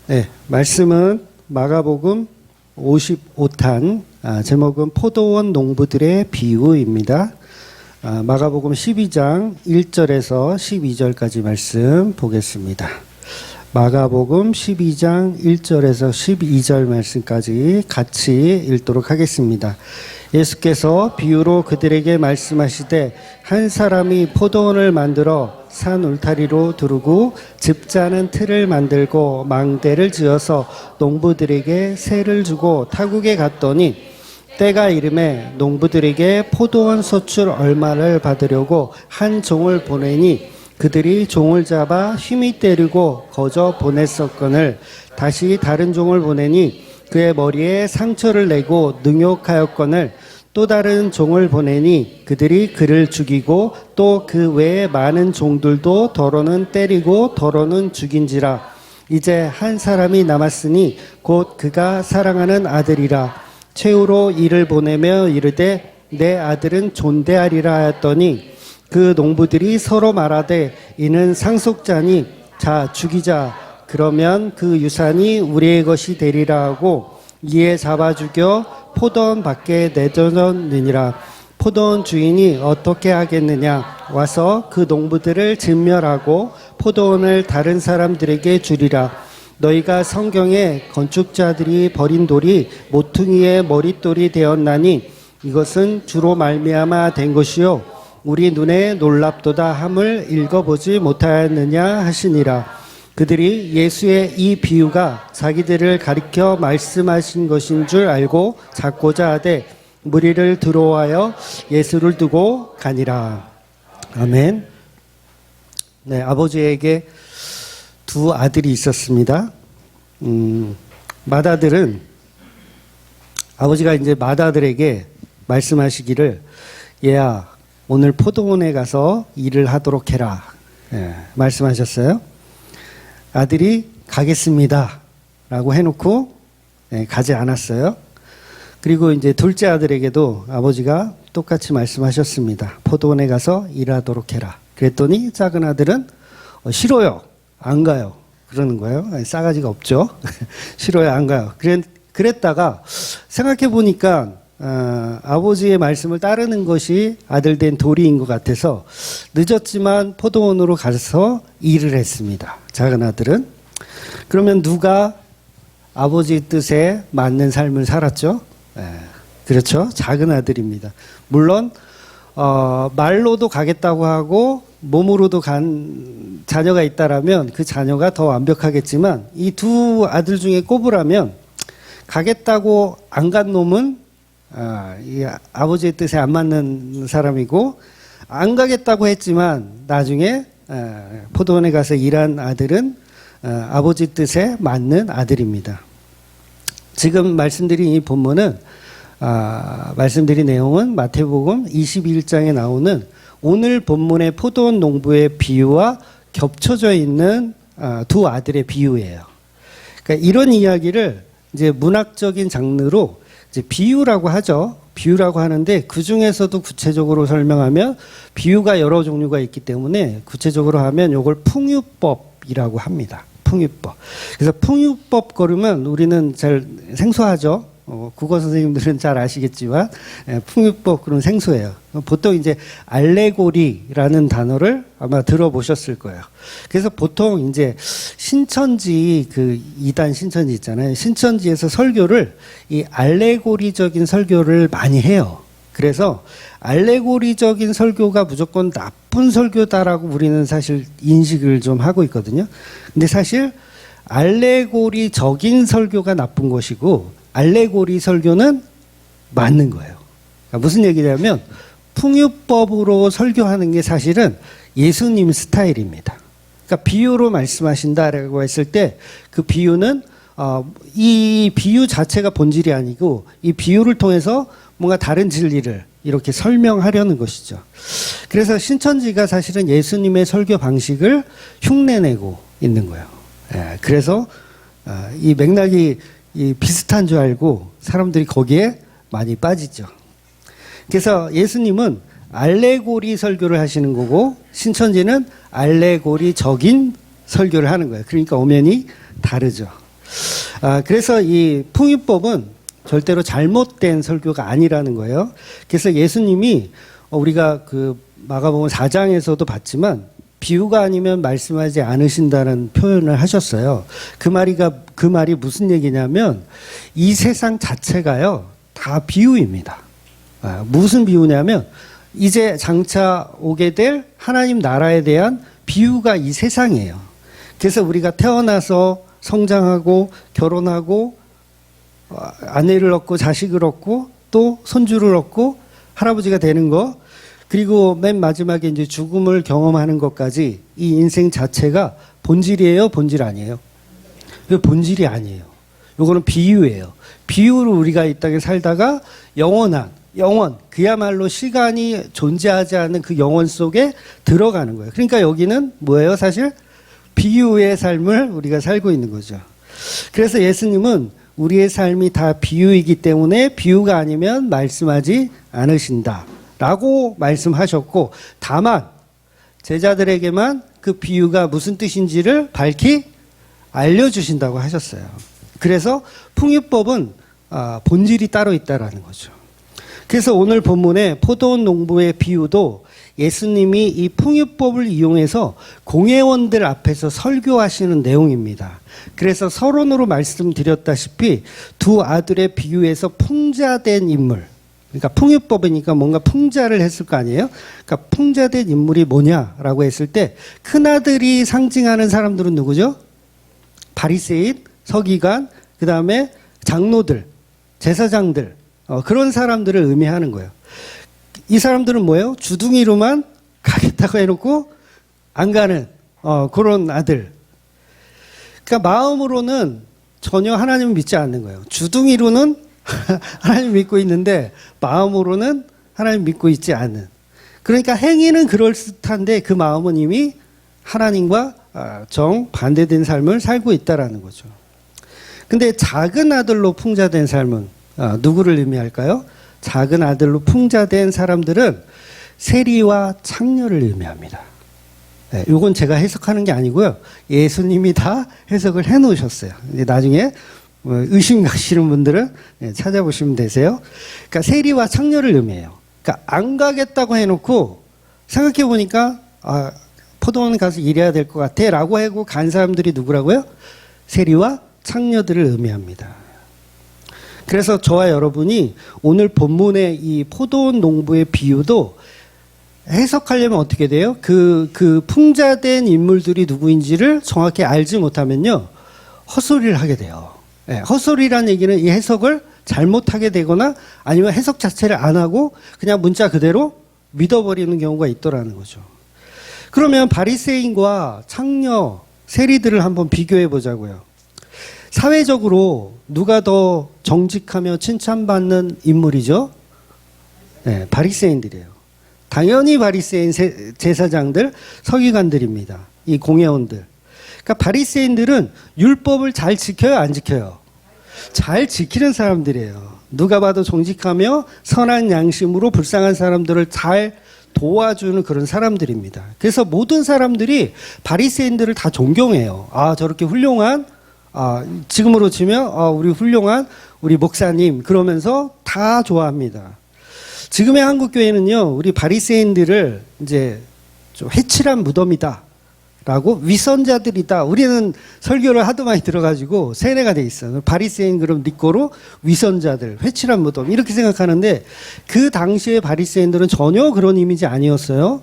네, 말씀은 마가복음 55탄, 제목은 포도원 농부들의 비유입니다. 마가복음 12장 1절에서 12절까지 말씀 보겠습니다. 마가복음 12장 1절에서 12절 말씀까지 같이 읽도록 하겠습니다. 예수께서 비유로 그들에게 말씀하시되 한 사람이 포도원을 만들어 산 울타리로 두르고 즙자는 틀을 만들고 망대를 지어서 농부들에게 세를 주고 타국에 갔더니 때가 이름에 농부들에게 포도원 소출 얼마를 받으려고 한 종을 보내니 그들이 종을 잡아 힘이 때리고 거저 보냈었거늘 다시 다른 종을 보내니 그의 머리에 상처를 내고 능욕하였거늘 또 다른 종을 보내니 그들이 그를 죽이고 또 그 외에 많은 종들도 더러는 때리고 더러는 죽인지라. 이제 한 사람이 남았으니 곧 그가 사랑하는 아들이라. 최후로 이를 보내며 이르되 내 아들은 존대하리라 하였더니 그 농부들이 서로 말하되 이는 상속자니 자 죽이자. 그러면 그 유산이 우리의 것이 되리라 하고 이에 잡아 죽여 포도원 밖에 내던졌느니라. 포도원 주인이 어떻게 하겠느냐. 와서 그 농부들을 진멸하고 포도원을 다른 사람들에게 주리라. 너희가 성경에 건축자들이 버린 돌이 모퉁이의 머릿돌이 되었나니 이것은 주로 말미암아 된 것이요 우리 눈에 놀랍도다 함을 읽어보지 못하였느냐 하시니라. 그들이 예수의 이 비유가 자기들을 가리켜 말씀하신 것인 줄 알고 잡고자 하되 무리를 들어와여 예수를 두고 가니라. 아멘. 네, 아버지에게 두 아들이 있었습니다. 맏아들은 아버지가 이제 맏아들에게 말씀하시기를 얘야 오늘 포도원에 가서 일을 하도록 해라. 말씀하셨어요. 아들이 가겠습니다 라고 해놓고 가지 않았어요. 그리고 이제 둘째 아들에게도 아버지가 똑같이 말씀하셨습니다. 포도원에 가서 일하도록 해라. 그랬더니 작은 아들은 싫어요. 안 가요. 그러는 거예요. 싸가지가 없죠. 싫어요. 안 가요. 그랬다가 생각해 보니까 아버지의 말씀을 따르는 것이 아들 된 도리인 것 같아서 늦었지만 포도원으로 가서 일을 했습니다. 작은 아들은. 그러면 누가 아버지 뜻에 맞는 삶을 살았죠? 그렇죠. 작은 아들입니다. 물론 말로도 가겠다고 하고 몸으로도 간 자녀가 있다라면 그 자녀가 더 완벽하겠지만 이 두 아들 중에 꼽으라면 가겠다고 안 간 놈은 이 아버지의 뜻에 안 맞는 사람이고 안 가겠다고 했지만 나중에 포도원에 가서 일한 아들은 아버지 뜻에 맞는 아들입니다. 지금 말씀드린 이 본문은 말씀드린 내용은 마태복음 21장에 나오는 오늘 본문의 포도원 농부의 비유와 겹쳐져 있는 두 아들의 비유예요. 그러니까 이런 이야기를 이제 문학적인 장르로 이제 비유라고 하죠. 비유라고 하는데 그 중에서도 구체적으로 설명하면 비유가 여러 종류가 있기 때문에 구체적으로 하면 이걸 풍유법이라고 합니다. 풍유법. 그래서 풍유법 걸으면 우리는 잘 생소하죠. 국어 선생님들은 잘 아시겠지만 풍유법 그런 생소해요. 보통 이제 알레고리라는 단어를 아마 들어보셨을 거예요. 그래서 보통 이제 신천지 그 2단 신천지 있잖아요. 신천지에서 설교를 이 알레고리적인 설교를 많이 해요. 그래서 알레고리적인 설교가 무조건 나쁜 설교다라고 우리는 사실 인식을 좀 하고 있거든요. 근데 사실 알레고리적인 설교가 나쁜 것이고 알레고리 설교는 맞는 거예요. 그러니까 무슨 얘기냐면 풍유법으로 설교하는 게 사실은 예수님 스타일입니다. 그러니까 비유로 말씀하신다라고 했을 때 그 비유는 이 비유 자체가 본질이 아니고 이 비유를 통해서 뭔가 다른 진리를 이렇게 설명하려는 것이죠. 그래서 신천지가 사실은 예수님의 설교 방식을 흉내내고 있는 거예요. 그래서 이 맥락이 비슷한 줄 알고 사람들이 거기에 많이 빠지죠. 그래서 예수님은 알레고리 설교를 하시는 거고 신천지는 알레고리적인 설교를 하는 거예요. 그러니까 엄연히 다르죠. 그래서 이 풍유법은 절대로 잘못된 설교가 아니라는 거예요. 그래서 예수님이 우리가 그 마가복음 4장에서도 봤지만 비유가 아니면 말씀하지 않으신다는 표현을 하셨어요. 그 말이 무슨 얘기냐면 이 세상 자체가요 다 비유입니다. 무슨 비유냐면 이제 장차 오게 될 하나님 나라에 대한 비유가 이 세상이에요. 그래서 우리가 태어나서 성장하고 결혼하고 아내를 얻고 자식을 얻고 또 손주를 얻고 할아버지가 되는 거, 그리고 맨 마지막에 이제 죽음을 경험하는 것까지 이 인생 자체가 본질이에요, 본질 아니에요? 이거 본질이 아니에요. 이거는 비유예요. 비유로 우리가 이 땅에 살다가 영원한 영원, 그야말로 시간이 존재하지 않는 그 영원 속에 들어가는 거예요. 그러니까 여기는 뭐예요? 사실 비유의 삶을 우리가 살고 있는 거죠. 그래서 예수님은 우리의 삶이 다 비유이기 때문에 비유가 아니면 말씀하지 않으신다 라고 말씀하셨고, 다만 제자들에게만 그 비유가 무슨 뜻인지를 밝히 알려주신다고 하셨어요. 그래서 풍유법은 본질이 따로 있다라는 거죠. 그래서 오늘 본문의 포도원 농부의 비유도 예수님이 이 풍유법을 이용해서 공회원들 앞에서 설교하시는 내용입니다. 그래서 서론으로 말씀드렸다시피 두 아들의 비유에서 풍자된 인물, 그러니까 풍유법이니까 뭔가 풍자를 했을 거 아니에요? 그러니까 풍자된 인물이 뭐냐라고 했을 때 큰아들이 상징하는 사람들은 누구죠? 바리새인, 서기관, 그 다음에 장로들, 제사장들, 그런 사람들을 의미하는 거예요. 이 사람들은 뭐예요? 주둥이로만 가겠다고 해놓고 안 가는 그런 아들. 그러니까 마음으로는 전혀 하나님을 믿지 않는 거예요. 주둥이로는 하나님 믿고 있는데 마음으로는 하나님 믿고 있지 않은. 그러니까 행위는 그럴듯한데 그 마음은 이미 하나님과 정반대된 삶을 살고 있다라는 거죠. 근데 작은 아들로 풍자된 삶은 누구를 의미할까요? 작은 아들로 풍자된 사람들은 세리와 창녀를 의미합니다. 네, 이건 제가 해석하는 게 아니고요. 예수님이 다 해석을 해 놓으셨어요. 나중에 의심 가시는 분들은 찾아보시면 되세요. 그러니까 세리와 창녀를 의미해요. 그러니까 안 가겠다고 해놓고 생각해 보니까 포도원 가서 일해야 될 것 같아 라고 하고 간 사람들이 누구라고요? 세리와 창녀들을 의미합니다. 그래서 저와 여러분이 오늘 본문의 이 포도원 농부의 비유도 해석하려면 어떻게 돼요? 그 풍자된 인물들이 누구인지를 정확히 알지 못하면요, 헛소리를 하게 돼요. 네, 헛소리라는 얘기는 이 해석을 잘못하게 되거나 아니면 해석 자체를 안 하고 그냥 문자 그대로 믿어버리는 경우가 있더라는 거죠. 그러면 바리새인과 창녀, 세리들을 한번 비교해 보자고요. 사회적으로 누가 더 정직하며 칭찬받는 인물이죠? 네, 바리새인들이에요. 당연히 바리새인 제사장들, 서기관들입니다. 이 공회원들. 그러니까 바리새인들은 율법을 잘 지켜요, 안 지켜요? 잘 지키는 사람들이에요. 누가 봐도 정직하며 선한 양심으로 불쌍한 사람들을 잘 도와주는 그런 사람들입니다. 그래서 모든 사람들이 바리새인들을 다 존경해요. 저렇게 훌륭한, 지금으로 치면 우리 훌륭한 우리 목사님, 그러면서 다 좋아합니다. 지금의 한국 교회는요, 우리 바리새인들을 이제 좀 해칠한 무덤이다 라고, 위선자들이다. 우리는 설교를 하도 많이 들어가지고 세뇌가 돼 있어요. 바리새인 그럼 니꼬로 위선자들, 회칠한 무덤 이렇게 생각하는데, 그 당시에 바리새인들은 전혀 그런 이미지 아니었어요.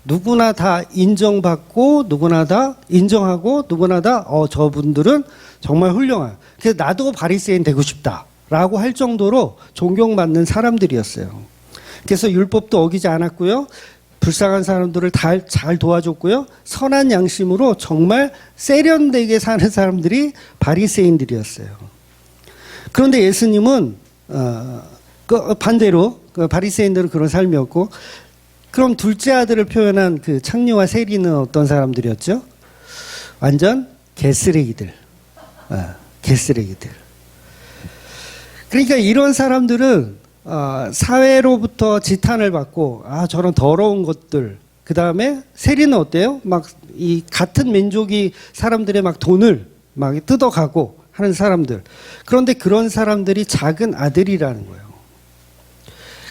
누구나 다 인정받고 누구나 다 인정하고 누구나 다 저분들은 정말 훌륭한, 그래서 나도 바리새인 되고 싶다라고 할 정도로 존경받는 사람들이었어요. 그래서 율법도 어기지 않았고요, 불쌍한 사람들을 잘 도와줬고요, 선한 양심으로 정말 세련되게 사는 사람들이 바리새인들이었어요. 그런데 예수님은 반대로 바리새인들은 그런 삶이었고, 그럼 둘째 아들을 표현한 그 창녀와 세리는 어떤 사람들이었죠? 완전 개쓰레기들. 개쓰레기들. 그러니까 이런 사람들은 사회로부터 지탄을 받고, 저런 더러운 것들. 그 다음에 세리는 어때요? 막 이 같은 민족이 사람들의 막 돈을 막 뜯어가고 하는 사람들. 그런데 그런 사람들이 작은 아들이라는 거예요.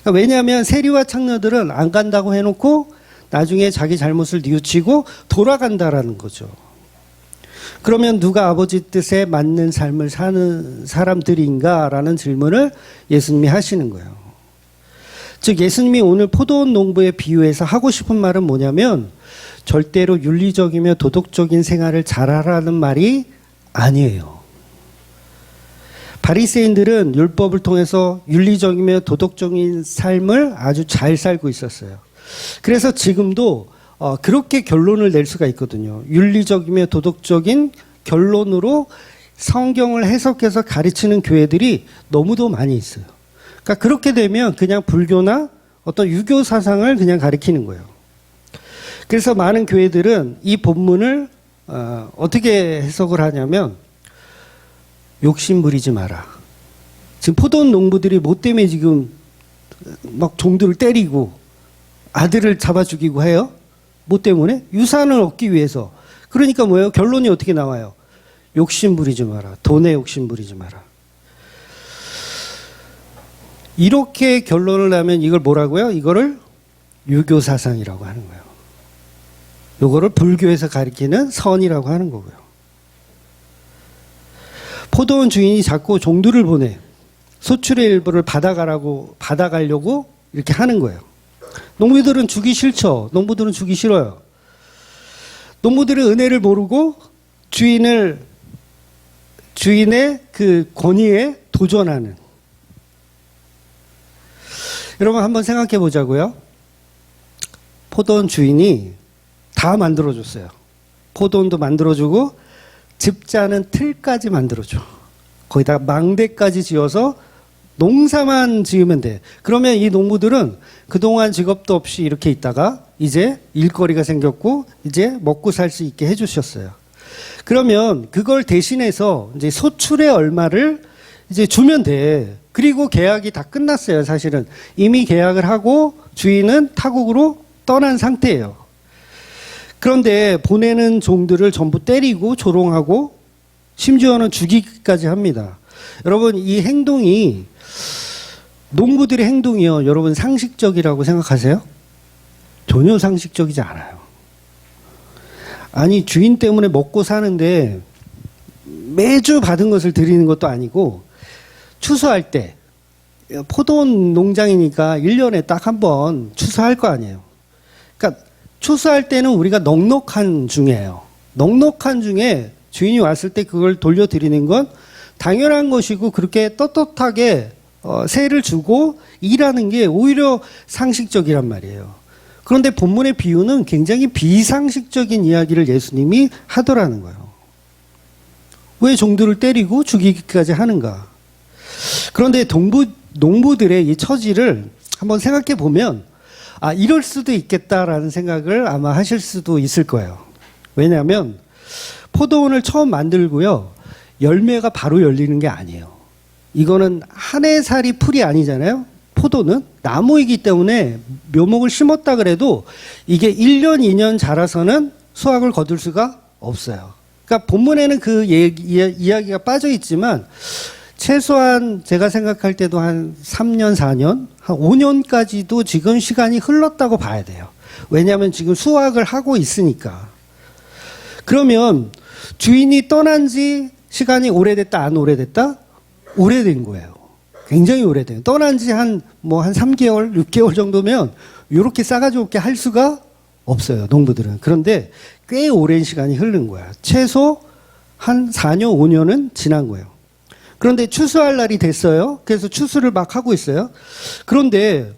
그러니까 왜냐하면 세리와 창녀들은 안 간다고 해놓고 나중에 자기 잘못을 뉘우치고 돌아간다라는 거죠. 그러면 누가 아버지 뜻에 맞는 삶을 사는 사람들인가라는 질문을 예수님이 하시는 거예요. 즉 예수님이 오늘 포도원 농부에 비유해서 하고 싶은 말은 뭐냐면 절대로 윤리적이며 도덕적인 생활을 잘하라는 말이 아니에요. 바리새인들은 율법을 통해서 윤리적이며 도덕적인 삶을 아주 잘 살고 있었어요. 그래서 지금도 그렇게 결론을 낼 수가 있거든요. 윤리적이며 도덕적인 결론으로 성경을 해석해서 가르치는 교회들이 너무도 많이 있어요. 그러니까 그렇게 되면 그냥 불교나 어떤 유교 사상을 그냥 가르치는 거예요. 그래서 많은 교회들은 이 본문을 어떻게 해석을 하냐면 욕심 부리지 마라. 지금 포도원 농부들이 뭐 때문에 지금 막 종들을 때리고 아들을 잡아 죽이고 해요? 뭐 때문에? 유산을 얻기 위해서. 그러니까 뭐예요? 결론이 어떻게 나와요? 욕심 부리지 마라. 돈에 욕심 부리지 마라. 이렇게 결론을 내면 이걸 뭐라고요? 이거를 유교 사상이라고 하는 거예요. 이거를 불교에서 가리키는 선이라고 하는 거고요. 포도원 주인이 자꾸 종들을 보내 소출의 일부를 받아가려고 이렇게 하는 거예요. 농부들은 주기 싫죠. 농부들은 주기 싫어요. 농부들은 은혜를 모르고 주인의 그 권위에 도전하는. 여러분 한번 생각해 보자고요. 포도원 주인이 다 만들어줬어요. 포도원도 만들어주고 집 짜는 틀까지 만들어줘. 거기다가 망대까지 지어서 농사만 지으면 돼. 그러면 이 농부들은 그동안 직업도 없이 이렇게 있다가 이제 일거리가 생겼고 이제 먹고 살 수 있게 해주셨어요. 그러면 그걸 대신해서 이제 소출의 얼마를 이제 주면 돼. 그리고 계약이 다 끝났어요. 사실은 이미 계약을 하고 주인은 타국으로 떠난 상태예요. 그런데 보내는 종들을 전부 때리고 조롱하고 심지어는 죽이기까지 합니다. 여러분 이 행동이 농부들의 행동이요. 여러분 상식적이라고 생각하세요? 전혀 상식적이지 않아요. 아니 주인 때문에 먹고 사는데 매주 받은 것을 드리는 것도 아니고 추수할 때 포도원 농장이니까 1년에 딱 한 번 추수할 거 아니에요. 그러니까 추수할 때는 우리가 넉넉한 중이에요. 넉넉한 중에 주인이 왔을 때 그걸 돌려드리는 건 당연한 것이고 그렇게 떳떳하게 세를 주고 일하는 게 오히려 상식적이란 말이에요. 그런데 본문의 비유는 굉장히 비상식적인 이야기를 예수님이 하더라는 거예요. 왜 종들을 때리고 죽이기까지 하는가? 그런데 농부들의 이 처지를 한번 생각해 보면 아 이럴 수도 있겠다라는 생각을 아마 하실 수도 있을 거예요. 왜냐하면 포도원을 처음 만들고요. 열매가 바로 열리는 게 아니에요. 이거는 한 해살이 풀이 아니잖아요. 포도는 나무이기 때문에 묘목을 심었다 그래도 이게 1년, 2년 자라서는 수확을 거둘 수가 없어요. 그러니까 본문에는 그 이야기가 빠져 있지만 최소한 제가 생각할 때도 한 3년, 4년, 한 5년까지도 지금 시간이 흘렀다고 봐야 돼요. 왜냐하면 지금 수확을 하고 있으니까. 그러면 주인이 떠난 지 시간이 오래됐다, 안 오래됐다? 오래된 거예요. 굉장히 오래돼요. 떠난 지 한 3개월, 6개월 정도면 이렇게 싸가지 없게 할 수가 없어요, 농부들은. 그런데 꽤 오랜 시간이 흐른 거야. 최소 한 4년, 5년은 지난 거예요. 그런데 추수할 날이 됐어요. 그래서 추수를 막 하고 있어요. 그런데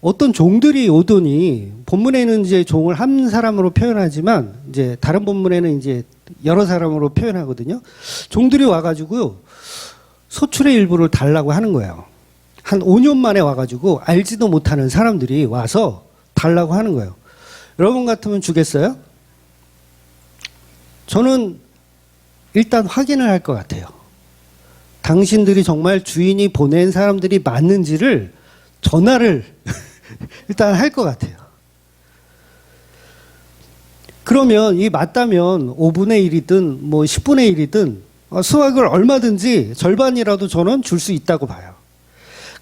어떤 종들이 오더니 본문에는 이제 종을 한 사람으로 표현하지만 이제 다른 본문에는 이제 여러 사람으로 표현하거든요. 종들이 와가지고요. 소출의 일부를 달라고 하는 거예요. 한 5년 만에 와가지고 알지도 못하는 사람들이 와서 달라고 하는 거예요. 여러분 같으면 주겠어요? 저는 일단 확인을 할 것 같아요. 당신들이 정말 주인이 보낸 사람들이 맞는지를 전화를 일단 할 것 같아요. 그러면 이 맞다면 5분의 1이든 10분의 1이든 수확을 얼마든지 절반이라도 저는 줄 수 있다고 봐요.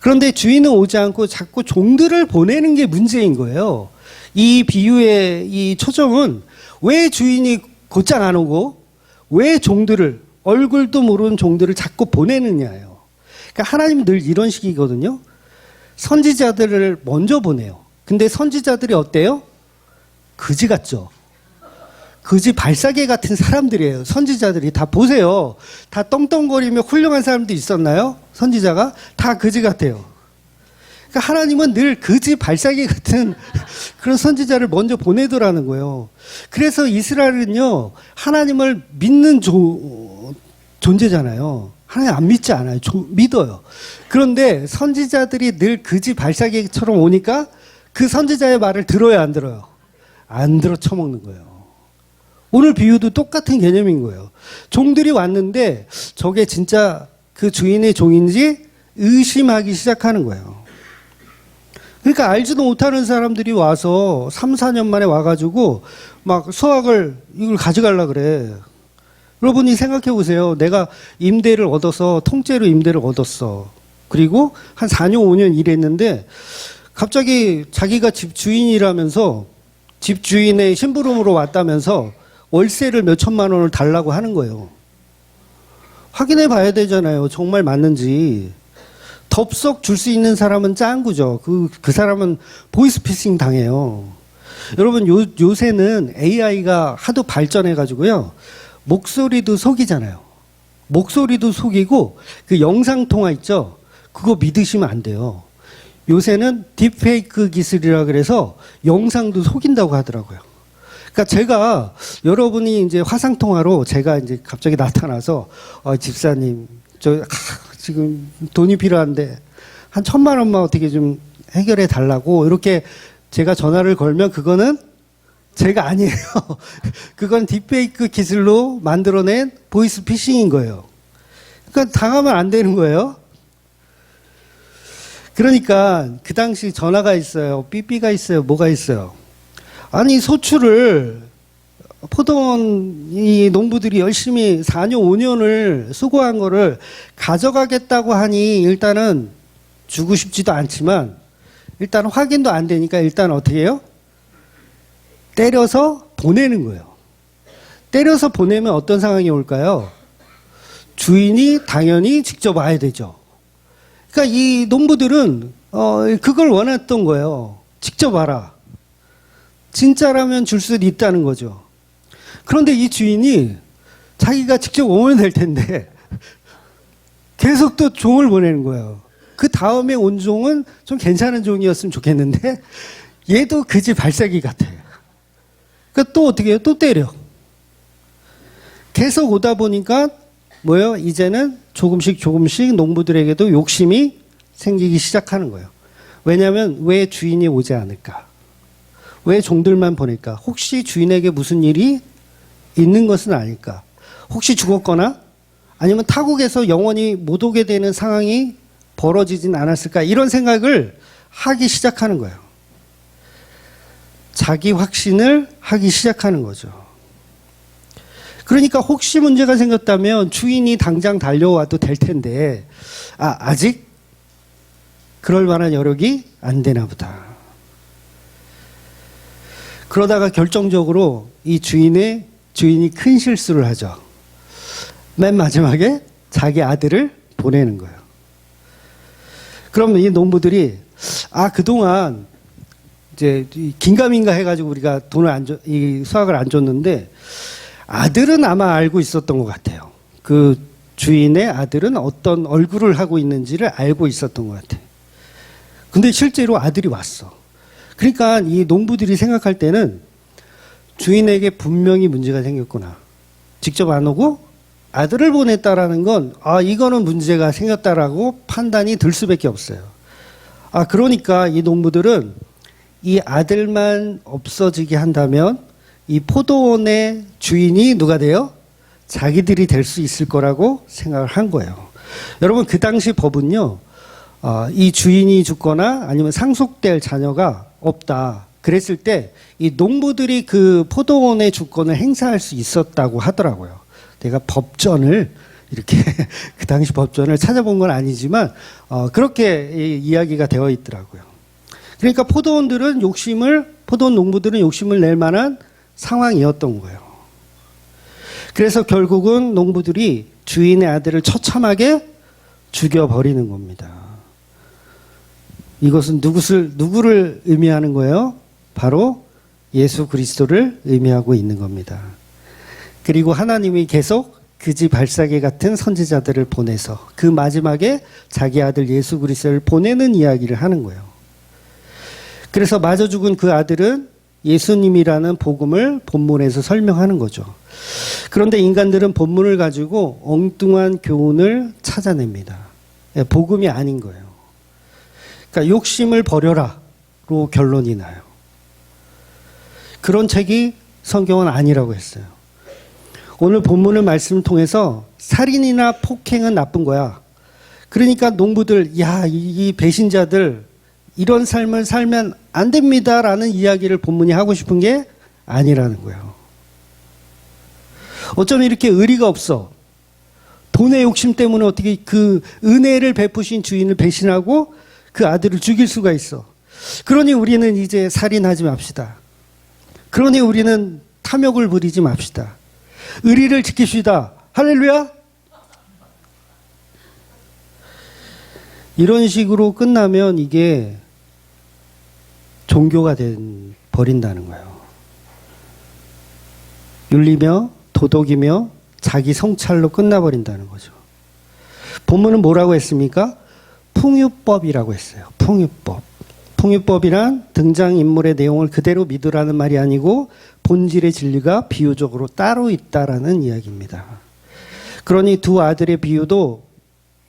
그런데 주인은 오지 않고 자꾸 종들을 보내는 게 문제인 거예요. 이 비유의 이 초점은 왜 주인이 곧장 안 오고 왜 종들을, 얼굴도 모르는 종들을 자꾸 보내느냐예요. 그러니까 하나님은 늘 이런 식이거든요. 선지자들을 먼저 보내요. 근데 선지자들이 어때요? 그지 같죠. 그지 발사계 같은 사람들이에요. 선지자들이. 다 보세요. 다 떵떵거리며 훌륭한 사람도 있었나요? 선지자가? 다 그지 같아요. 그러니까 하나님은 늘 그지 발사계 같은 그런 선지자를 먼저 보내더라는 거예요. 그래서 이스라엘은요, 하나님을 믿는 존재잖아요. 하나님 안 믿지 않아요. 믿어요. 그런데 선지자들이 늘 그지 발사계처럼 오니까 그 선지자의 말을 들어요, 안 들어요? 안 들어 처먹는 거예요. 오늘 비유도 똑같은 개념인 거예요. 종들이 왔는데 저게 진짜 그 주인의 종인지 의심하기 시작하는 거예요. 그러니까 알지도 못하는 사람들이 와서 3, 4년 만에 와가지고 막 수확을 이걸 가져가려고 그래. 여러분이 생각해 보세요. 내가 임대를 얻어서 통째로 임대를 얻었어. 그리고 한 4년, 5년 일했는데 갑자기 자기가 집 주인이라면서 집 주인의 심부름으로 왔다면서 월세를 몇 천만 원을 달라고 하는 거예요. 확인해 봐야 되잖아요. 정말 맞는지. 덥석 줄 수 있는 사람은 짱구죠. 그 사람은 보이스피싱 당해요. 여러분, 요새는 AI가 하도 발전해가지고요. 목소리도 속이잖아요. 목소리도 속이고 그 영상통화 있죠. 그거 믿으시면 안 돼요. 요새는 딥페이크 기술이라 그래서 영상도 속인다고 하더라고요. 그러니까 제가 여러분이 이제 화상통화로 제가 이제 갑자기 나타나서 집사님 지금 돈이 필요한데 한 1,000만 원만 어떻게 좀 해결해 달라고 이렇게 제가 전화를 걸면 그거는 제가 아니에요. 그건 딥페이크 기술로 만들어낸 보이스 피싱인 거예요. 그러니까 당하면 안 되는 거예요. 그러니까 그 당시 전화가 있어요. 삐삐가 있어요. 뭐가 있어요. 아니 소출을 포도원 이 농부들이 열심히 4년 5년을 수고한 거를 가져가겠다고 하니 일단은 주고 싶지도 않지만 일단 확인도 안 되니까 일단 어떻게 해요? 때려서 보내는 거예요. 때려서 보내면 어떤 상황이 올까요? 주인이 당연히 직접 와야 되죠. 그러니까 이 농부들은 그걸 원했던 거예요. 직접 와라. 진짜라면 줄 수도 있다는 거죠. 그런데 이 주인이 자기가 직접 오면 될 텐데 계속 또 종을 보내는 거예요. 그 다음에 온 종은 좀 괜찮은 종이었으면 좋겠는데 얘도 그지 발사기 같아요. 그러니까 또 어떻게 해요? 또 때려. 계속 오다 보니까 뭐예요? 이제는 조금씩 농부들에게도 욕심이 생기기 시작하는 거예요. 왜냐하면 왜 주인이 오지 않을까? 왜 종들만 보낼까? 혹시 주인에게 무슨 일이 있는 것은 아닐까? 혹시 죽었거나 아니면 타국에서 영원히 못 오게 되는 상황이 벌어지진 않았을까? 이런 생각을 하기 시작하는 거예요. 자기 확신을 하기 시작하는 거죠. 그러니까 혹시 문제가 생겼다면 주인이 당장 달려와도 될 텐데 아직 그럴 만한 여력이 안 되나 보다. 그러다가 결정적으로 이 주인이 큰 실수를 하죠. 맨 마지막에 자기 아들을 보내는 거예요. 그러면 이 농부들이 그동안 이제 긴가민가 해가지고 우리가 이 수확을 안 줬는데 아들은 아마 알고 있었던 것 같아요. 그 주인의 아들은 어떤 얼굴을 하고 있는지를 알고 있었던 것 같아요. 근데 실제로 아들이 왔어. 그러니까 이 농부들이 생각할 때는 주인에게 분명히 문제가 생겼구나. 직접 안 오고 아들을 보냈다라는 건 이거는 문제가 생겼다라고 판단이 들 수밖에 없어요. 그러니까 이 농부들은 이 아들만 없어지게 한다면 이 포도원의 주인이 누가 돼요? 자기들이 될 수 있을 거라고 생각을 한 거예요. 여러분 그 당시 법은요. 이 주인이 죽거나 아니면 상속될 자녀가 없다. 그랬을 때 이 농부들이 그 포도원의 주권을 행사할 수 있었다고 하더라고요. 내가 법전을 이렇게 그 당시 법전을 찾아본 건 아니지만 그렇게 이야기가 되어 있더라고요. 그러니까 포도원 농부들은 욕심을 낼 만한 상황이었던 거예요. 그래서 결국은 농부들이 주인의 아들을 처참하게 죽여버리는 겁니다. 이것은 누구를 의미하는 거예요? 바로 예수 그리스도를 의미하고 있는 겁니다. 그리고 하나님이 계속 그지 발사계 같은 선지자들을 보내서 그 마지막에 자기 아들 예수 그리스도를 보내는 이야기를 하는 거예요. 그래서 마저 죽은 그 아들은 예수님이라는 복음을 본문에서 설명하는 거죠. 그런데 인간들은 본문을 가지고 엉뚱한 교훈을 찾아냅니다. 복음이 아닌 거예요. 그러니까 욕심을 버려라로 결론이 나요. 그런 책이 성경은 아니라고 했어요. 오늘 본문의 말씀을 통해서 살인이나 폭행은 나쁜 거야. 그러니까 농부들, 이 배신자들 이런 삶을 살면 안 됩니다라는 이야기를 본문이 하고 싶은 게 아니라는 거예요. 어쩌면 이렇게 의리가 없어. 돈의 욕심 때문에 어떻게 그 은혜를 베푸신 주인을 배신하고 그 아들을 죽일 수가 있어. 그러니 우리는 이제 살인하지 맙시다. 그러니 우리는 탐욕을 부리지 맙시다. 의리를 지킵시다. 할렐루야. 이런 식으로 끝나면 이게 종교가 버린다는 거예요. 윤리며 도덕이며 자기 성찰로 끝나버린다는 거죠. 본문은 뭐라고 했습니까? 풍유법이라고 했어요. 풍유법. 풍유법이란 등장인물의 내용을 그대로 믿으라는 말이 아니고 본질의 진리가 비유적으로 따로 있다라는 이야기입니다. 그러니 두 아들의 비유도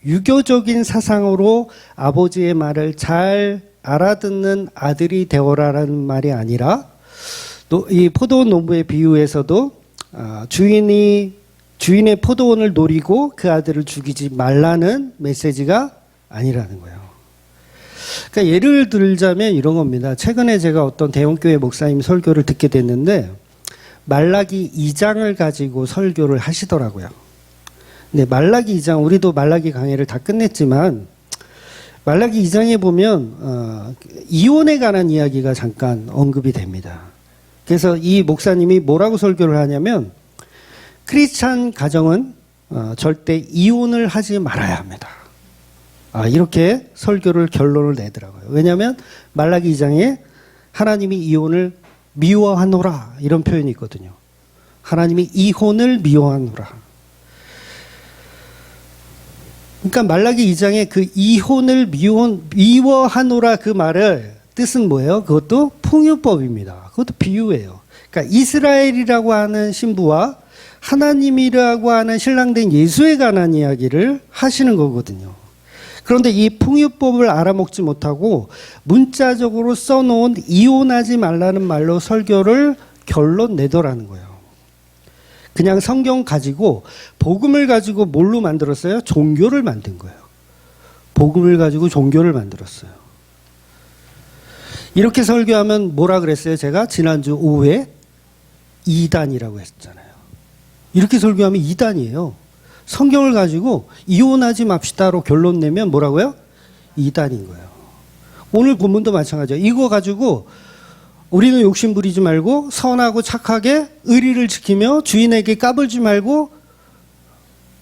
유교적인 사상으로 아버지의 말을 잘 알아듣는 아들이 되어라라는 말이 아니라 이 포도원 농부의 비유에서도 주인의 포도원을 노리고 그 아들을 죽이지 말라는 메시지가 아니라는 거예요. 그러니까 예를 들자면 이런 겁니다. 최근에 제가 어떤 대형교회 목사님 설교를 듣게 됐는데 말라기 2장을 가지고 설교를 하시더라고요. 근데 말라기 2장, 우리도 말라기 강의를 다 끝냈지만 말라기 2장에 보면 이혼에 관한 이야기가 잠깐 언급이 됩니다. 그래서 이 목사님이 뭐라고 설교를 하냐면 크리스찬 가정은 절대 이혼을 하지 말아야 합니다. 이렇게 설교를 결론을 내더라고요. 왜냐하면 말라기 2장에 하나님이 이혼을 미워하노라 이런 표현이 있거든요. 하나님이 이혼을 미워하노라. 그러니까 말라기 2장에 그 이혼을 미워하노라 그 말을 뜻은 뭐예요? 그것도 풍유법입니다. 그것도 비유예요. 그러니까 이스라엘이라고 하는 신부와 하나님이라고 하는 신랑된 예수에 관한 이야기를 하시는 거거든요. 그런데 이 풍유법을 알아먹지 못하고 문자적으로 써놓은 이혼하지 말라는 말로 설교를 결론 내더라는 거예요. 그냥 성경 가지고 복음을 가지고 뭘로 만들었어요? 종교를 만든 거예요. 복음을 가지고 종교를 만들었어요. 이렇게 설교하면 뭐라 그랬어요? 제가 지난주 오후에 이단이라고 했잖아요. 이렇게 설교하면 이단이에요. 성경을 가지고 이혼하지 맙시다로 결론 내면 뭐라고요? 이단인 거예요. 오늘 본문도 마찬가지예요. 이거 가지고 우리는 욕심 부리지 말고 선하고 착하게 의리를 지키며 주인에게 까불지 말고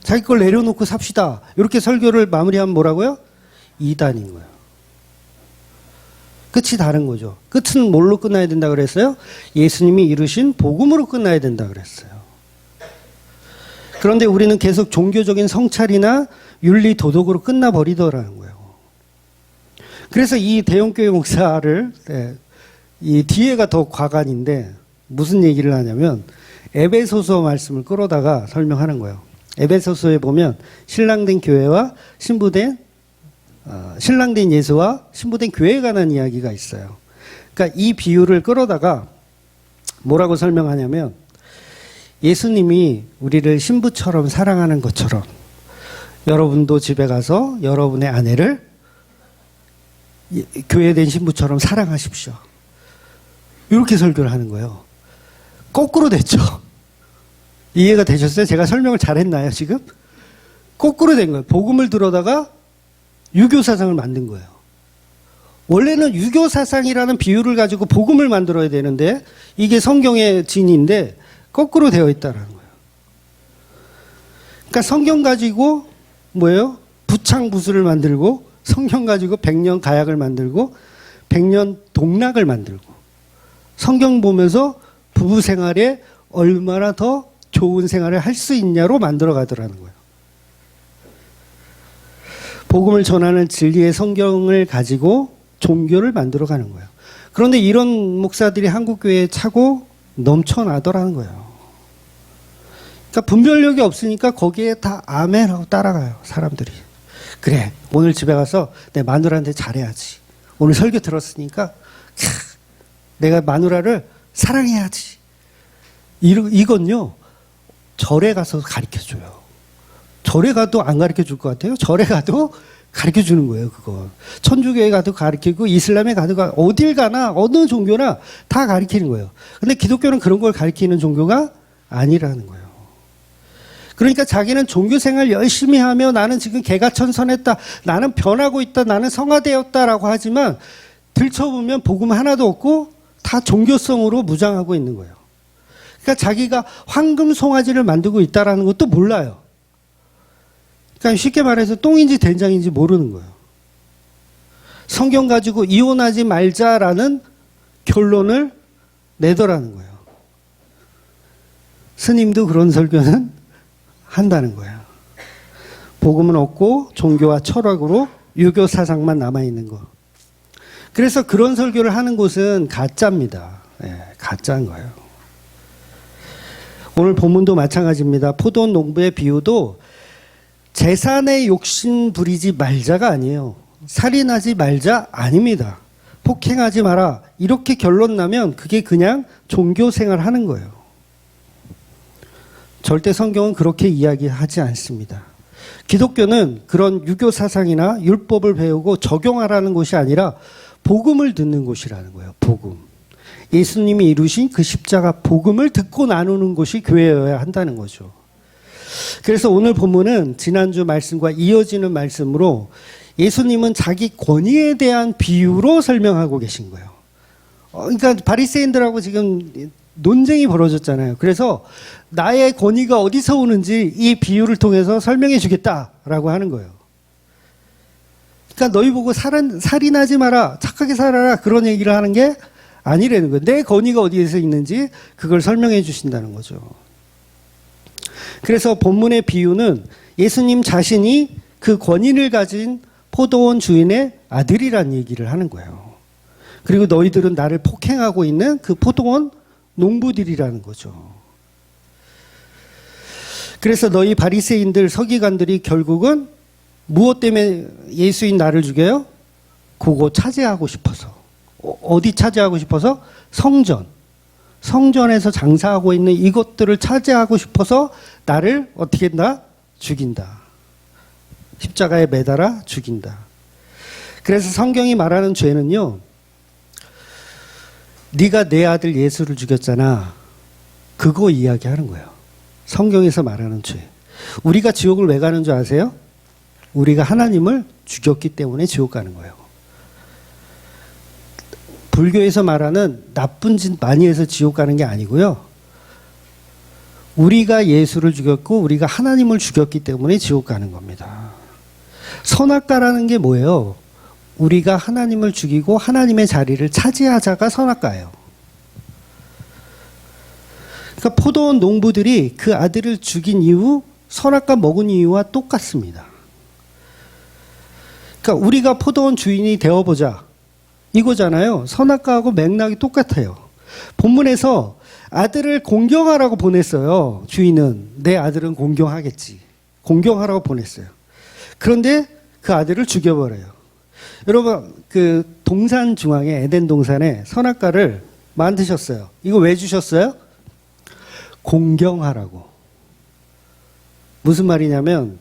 자기 걸 내려놓고 삽시다. 이렇게 설교를 마무리하면 뭐라고요? 이단인 거예요. 끝이 다른 거죠. 끝은 뭘로 끝나야 된다 그랬어요? 예수님이 이루신 복음으로 끝나야 된다 그랬어요. 그런데 우리는 계속 종교적인 성찰이나 윤리 도덕으로 끝나버리더라는 거예요. 그래서 이 대형교회 목사를 이 뒤에가 더 과간인데 무슨 얘기를 하냐면 에베소서 말씀을 끌어다가 설명하는 거예요. 에베소서에 보면 신랑된 교회와 신랑된 예수와 신부된 교회에 관한 이야기가 있어요. 그러니까 이 비유를 끌어다가 뭐라고 설명하냐면 예수님이 우리를 신부처럼 사랑하는 것처럼 여러분도 집에 가서 여러분의 아내를 교회된 신부처럼 사랑하십시오. 이렇게 설교를 하는 거예요. 거꾸로 됐죠. 이해가 되셨어요? 제가 설명을 잘했나요, 지금? 거꾸로 된 거예요. 복음을 들어다가 유교 사상을 만든 거예요. 원래는 유교 사상이라는 비유를 가지고 복음을 만들어야 되는데 이게 성경의 진인데 거꾸로 되어 있다라는 거예요. 그러니까 성경 가지고 뭐예요? 부창부수를 만들고 성경 가지고 백년 가약을 만들고 백년 동락을 만들고 성경 보면서 부부 생활에 얼마나 더 좋은 생활을 할 수 있냐로 만들어 가더라는 거예요. 복음을 전하는 진리의 성경을 가지고 종교를 만들어 가는 거예요. 그런데 이런 목사들이 한국교회에 차고 넘쳐나더라는 거예요. 그러니까 분별력이 없으니까 거기에 다 아멘하고 따라가요, 사람들이. 그래, 오늘 집에 가서 내 마누라한테 잘해야지. 오늘 설교 들었으니까 내가 마누라를 사랑해야지. 이건요, 절에 가서 가르쳐줘요. 절에 가도 안 가르쳐줄 것 같아요? 절에 가도 가르쳐주는 거예요, 그거. 천주교에 가도 가르치고, 이슬람에 가도 어딜 가나, 어느 종교나 다 가르치는 거예요. 근데 기독교는 그런 걸 가르치는 종교가 아니라는 거예요. 그러니까 자기는 종교 생활 열심히 하며 나는 지금 개가천선했다, 나는 변하고 있다, 나는 성화되었다라고 하지만 들춰보면 복음 하나도 없고 다 종교성으로 무장하고 있는 거예요. 그러니까 자기가 황금 송아지를 만들고 있다라는 것도 몰라요. 그러니까 쉽게 말해서 똥인지 된장인지 모르는 거예요. 성경 가지고 이혼하지 말자라는 결론을 내더라는 거예요. 스님도 그런 설교는 한다는 거예요. 복음은 없고 종교와 철학으로 유교 사상만 남아있는 거. 그래서 그런 설교를 하는 곳은 가짜입니다. 가짜인 거예요. 오늘 본문도 마찬가지입니다. 포도원 농부의 비유도 재산에 욕심 부리지 말자가 아니에요. 살인하지 말자 아닙니다. 폭행하지 마라. 이렇게 결론 나면 그게 그냥 종교 생활하는 거예요. 절대 성경은 그렇게 이야기하지 않습니다. 기독교는 그런 유교 사상이나 율법을 배우고 적용하라는 곳이 아니라 복음을 듣는 곳이라는 거예요. 복음. 예수님이 이루신 그 십자가 복음을 듣고 나누는 곳이 교회여야 한다는 거죠. 그래서 오늘 본문은 지난주 말씀과 이어지는 말씀으로 예수님은 자기 권위에 대한 비유로 설명하고 계신 거예요. 그러니까 바리새인들하고 지금 논쟁이 벌어졌잖아요. 그래서 나의 권위가 어디서 오는지 이 비유를 통해서 설명해 주겠다라고 하는 거예요. 그러니까 너희 보고 살인하지 마라, 착하게 살아라 그런 얘기를 하는 게 아니라는 거예요. 내 권위가 어디에서 있는지 그걸 설명해 주신다는 거죠. 그래서 본문의 비유는 예수님 자신이 그 권위를 가진 포도원 주인의 아들이란 얘기를 하는 거예요. 그리고 너희들은 나를 폭행하고 있는 그 포도원 농부들이라는 거죠. 그래서 너희 바리새인들 서기관들이 결국은 무엇 때문에 예수인 나를 죽여요? 그거 차지하고 싶어서. 어디 차지하고 싶어서? 성전. 성전에서 장사하고 있는 이것들을 차지하고 싶어서 나를 어떻게 한다? 죽인다. 십자가에 매달아 죽인다. 그래서 성경이 말하는 죄는요, 네가 내 아들 예수를 죽였잖아. 그거 이야기하는 거예요. 성경에서 말하는 죄. 우리가 지옥을 왜 가는 줄 아세요? 우리가 하나님을 죽였기 때문에 지옥 가는 거예요. 불교에서 말하는 나쁜 짓 많이 해서 지옥 가는 게 아니고요. 우리가 예수를 죽였고 우리가 하나님을 죽였기 때문에 지옥 가는 겁니다. 선악과라는 게 뭐예요? 우리가 하나님을 죽이고 하나님의 자리를 차지하자가 선악과예요. 그러니까 포도원 농부들이 그 아들을 죽인 이후 선악과 먹은 이유와 똑같습니다. 그러니까 우리가 포도원 주인이 되어보자 이거잖아요. 선악과하고 맥락이 똑같아요. 본문에서 아들을 공경하라고 보냈어요. 주인은 내 아들은 공경하겠지. 공경하라고 보냈어요. 그런데 그 아들을 죽여버려요. 여러분 그 동산 중앙에 에덴 동산에 선악과를 만드셨어요. 이거 왜 주셨어요? 공경하라고. 무슨 말이냐면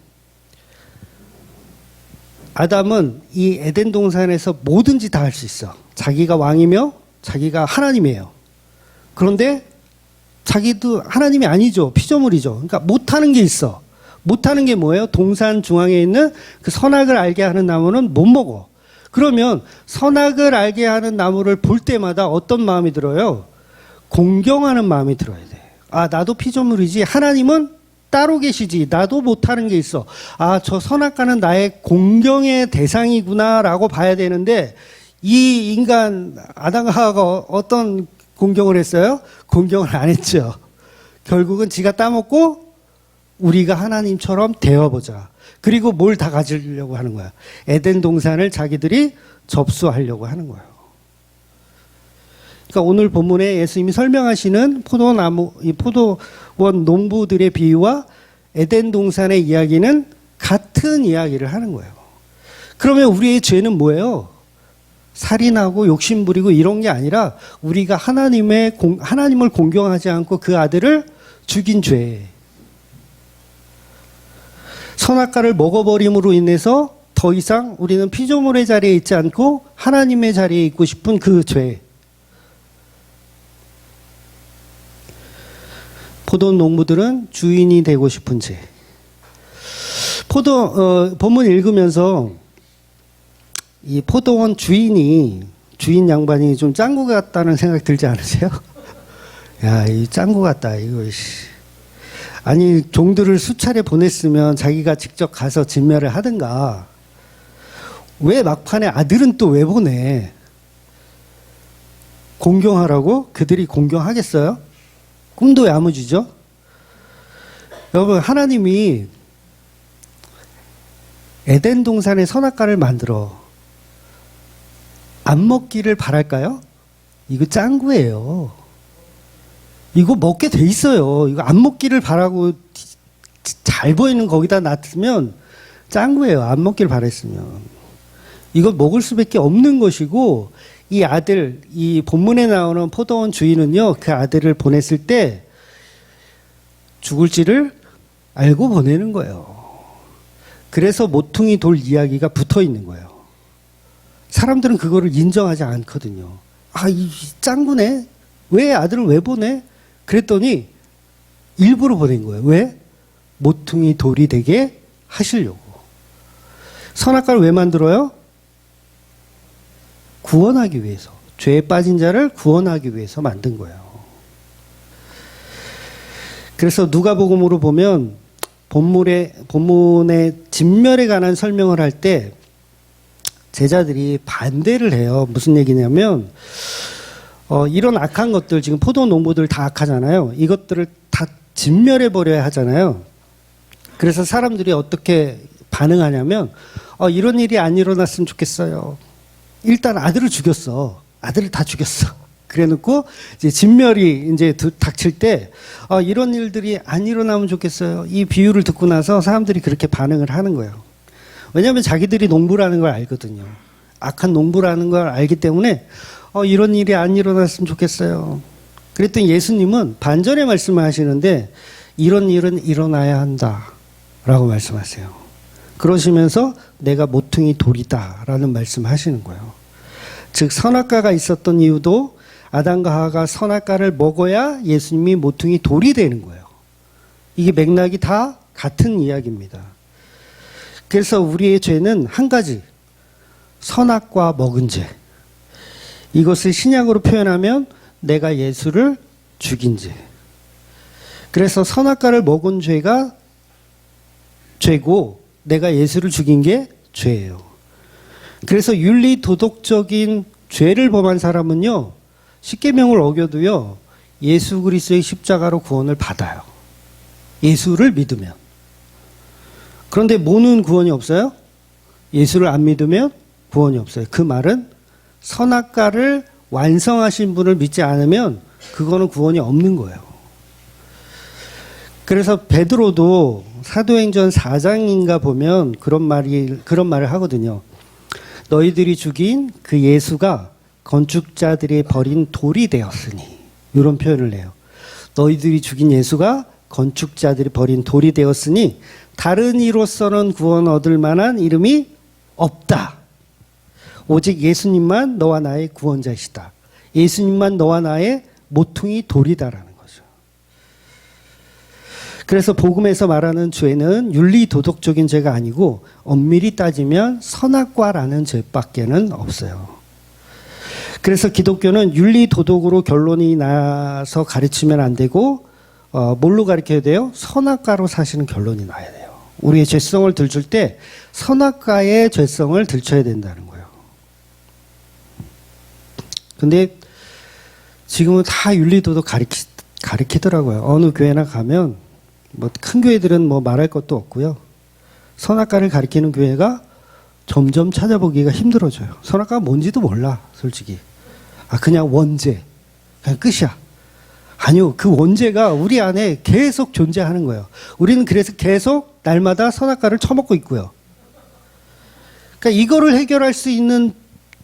아담은 이 에덴 동산에서 뭐든지 다 할 수 있어. 자기가 왕이며 자기가 하나님이에요. 그런데 자기도 하나님이 아니죠. 피조물이죠. 그러니까 못하는 게 있어. 못하는 게 뭐예요? 동산 중앙에 있는 그 선악을 알게 하는 나무는 못 먹어. 그러면 선악을 알게 하는 나무를 볼 때마다 어떤 마음이 들어요? 공경하는 마음이 들어야 돼. 아, 나도 피조물이지. 하나님은 따로 계시지. 나도 못하는 게 있어. 아, 저 선악과는 나의 공경의 대상이구나라고 봐야 되는데, 이 인간 아담과 하와가 어떤 공경을 했어요? 공경을 안 했죠. 결국은 지가 따먹고 우리가 하나님처럼 되어보자. 그리고 뭘 다 가지려고 하는 거야. 에덴 동산을 자기들이 접수하려고 하는 거예요. 그러니까 오늘 본문에 예수님이 설명하시는 포도나무, 이 포도원 농부들의 비유와 에덴 동산의 이야기는 같은 이야기를 하는 거예요. 그러면 우리의 죄는 뭐예요? 살인하고 욕심부리고 이런 게 아니라 우리가 하나님을 공경하지 않고 그 아들을 죽인 죄. 선악과를 먹어버림으로 인해서 더 이상 우리는 피조물의 자리에 있지 않고 하나님의 자리에 있고 싶은 그 죄. 포도 농부들은 주인이 되고 싶은 죄. 본문 읽으면서 이 포도원 주인 양반이 좀 짱구 같다는 생각 들지 않으세요? 야, 이 짱구 같다, 이거. 아니, 종들을 수차례 보냈으면 자기가 직접 가서 진멸을 하든가. 왜 막판에 아들은 또 왜 보내? 공경하라고? 그들이 공경하겠어요? 꿈도 야무지죠? 여러분, 하나님이 에덴 동산의 선악과를 만들어 안 먹기를 바랄까요? 이거 짱구예요. 이거 먹게 돼 있어요. 이거 안 먹기를 바라고 잘 보이는 거기다 놔두면 짱구예요. 안 먹기를 바랬으면. 이거 먹을 수밖에 없는 것이고, 이 아들, 이 본문에 나오는 포도원 주인은요, 그 아들을 보냈을 때 죽을지를 알고 보내는 거예요. 그래서 모퉁이 돌 이야기가 붙어 있는 거예요. 사람들은 그거를 인정하지 않거든요. 아, 이 짱구네? 왜 아들을 왜 보내? 그랬더니 일부러 보낸 거예요. 왜? 모퉁이 돌이 되게 하시려고. 선악과를 왜 만들어요? 구원하기 위해서. 죄에 빠진 자를 구원하기 위해서 만든 거예요. 그래서 누가복음으로 보면 본문의 진멸에 관한 설명을 할 때 제자들이 반대를 해요. 무슨 얘기냐면 이런 악한 것들, 지금 포도 농부들 다 악하잖아요. 이것들을 다 진멸해 버려야 하잖아요. 그래서 사람들이 어떻게 반응하냐면 이런 일이 안 일어났으면 좋겠어요. 일단 아들을 죽였어. 아들을 다 죽였어. 그래놓고 이제 진멸이 이제 닥칠 때 이런 일들이 안 일어나면 좋겠어요. 이 비유를 듣고 나서 사람들이 그렇게 반응을 하는 거예요. 왜냐하면 자기들이 농부라는 걸 알거든요. 악한 농부라는 걸 알기 때문에 이런 일이 안 일어났으면 좋겠어요. 그랬더니 예수님은 반전의 말씀을 하시는데 이런 일은 일어나야 한다라고 말씀하세요. 그러시면서 내가 모퉁이 돌이다라는 말씀을 하시는 거예요. 즉 선악과가 있었던 이유도 아담과 하와가 선악과를 먹어야 예수님이 모퉁이 돌이 되는 거예요. 이게 맥락이 다 같은 이야기입니다. 그래서 우리의 죄는 한 가지, 선악과 먹은 죄. 이것을 신약으로 표현하면 내가 예수를 죽인 죄. 그래서 선악과를 먹은 죄가 죄고 내가 예수를 죽인 게 죄예요. 그래서 윤리 도덕적인 죄를 범한 사람은요, 십계명을 어겨도요, 예수 그리스도의 십자가로 구원을 받아요. 예수를 믿으면. 그런데 뭐는 구원이 없어요? 예수를 안 믿으면 구원이 없어요. 그 말은 선악과를 완성하신 분을 믿지 않으면 그거는 구원이 없는 거예요. 그래서 베드로도 사도행전 4장인가 보면 그런 말을 하거든요. 너희들이 죽인 그 예수가 건축자들이 버린 돌이 되었으니, 이런 표현을 해요. 너희들이 죽인 예수가 건축자들이 버린 돌이 되었으니 다른 이로서는 구원 얻을 만한 이름이 없다. 오직 예수님만 너와 나의 구원자시다. 예수님만 너와 나의 모퉁이 돌이다라는 거죠. 그래서 복음에서 말하는 죄는 윤리 도덕적인 죄가 아니고 엄밀히 따지면 선악과라는 죄밖에는 없어요. 그래서 기독교는 윤리 도덕으로 결론이 나서 가르치면 안 되고 뭘로 가르쳐야 돼요? 선악과로 사실은 결론이 나야 돼요. 우리의 죄성을 들출 때 선악과의 죄성을 들춰야 된다는 거예요. 근데 지금은 다 윤리도덕 가르치더라고요. 어느 교회나 가면 뭐 큰 교회들은 뭐 말할 것도 없고요. 선악과를 가르치는 교회가 점점 찾아보기가 힘들어져요. 선악과가 뭔지도 몰라, 솔직히. 그냥 원죄. 그냥 끝이야. 아니요, 그 원죄가 우리 안에 계속 존재하는 거예요. 우리는 그래서 계속 날마다 선악과를 처먹고 있고요. 그러니까 이거를 해결할 수 있는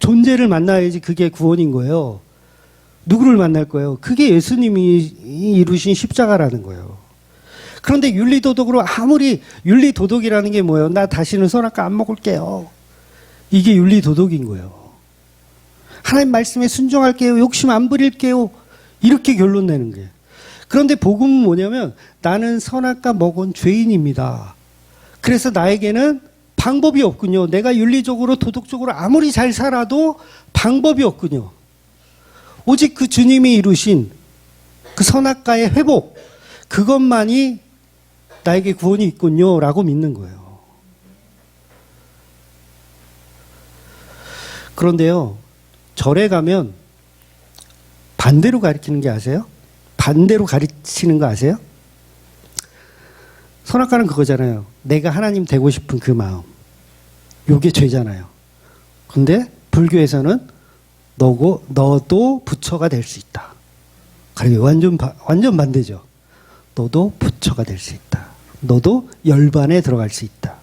존재를 만나야지 그게 구원인 거예요. 누구를 만날 거예요? 그게 예수님이 이루신 십자가라는 거예요. 그런데 윤리도덕으로 아무리 윤리도덕이라는 게 뭐예요? 나 다시는 선악과 안 먹을게요. 이게 윤리도덕인 거예요. 하나님 말씀에 순종할게요. 욕심 안 부릴게요. 이렇게 결론 내는 거예요. 그런데 복음은 뭐냐면 나는 선악과 먹은 죄인입니다. 그래서 나에게는 방법이 없군요. 내가 윤리적으로 도덕적으로 아무리 잘 살아도 방법이 없군요. 오직 그 주님이 이루신 그 선악과의 회복, 그것만이 나에게 구원이 있군요 라고 믿는 거예요. 그런데요, 절에 가면 반대로 가르치는 게 아세요? 반대로 가르치는 거 아세요? 선악과는 그거잖아요. 내가 하나님 되고 싶은 그 마음. 요게 죄잖아요. 근데 불교에서는 너도 부처가 될 수 있다. 그리고 완전 반대죠. 너도 부처가 될 수 있다. 너도 열반에 들어갈 수 있다.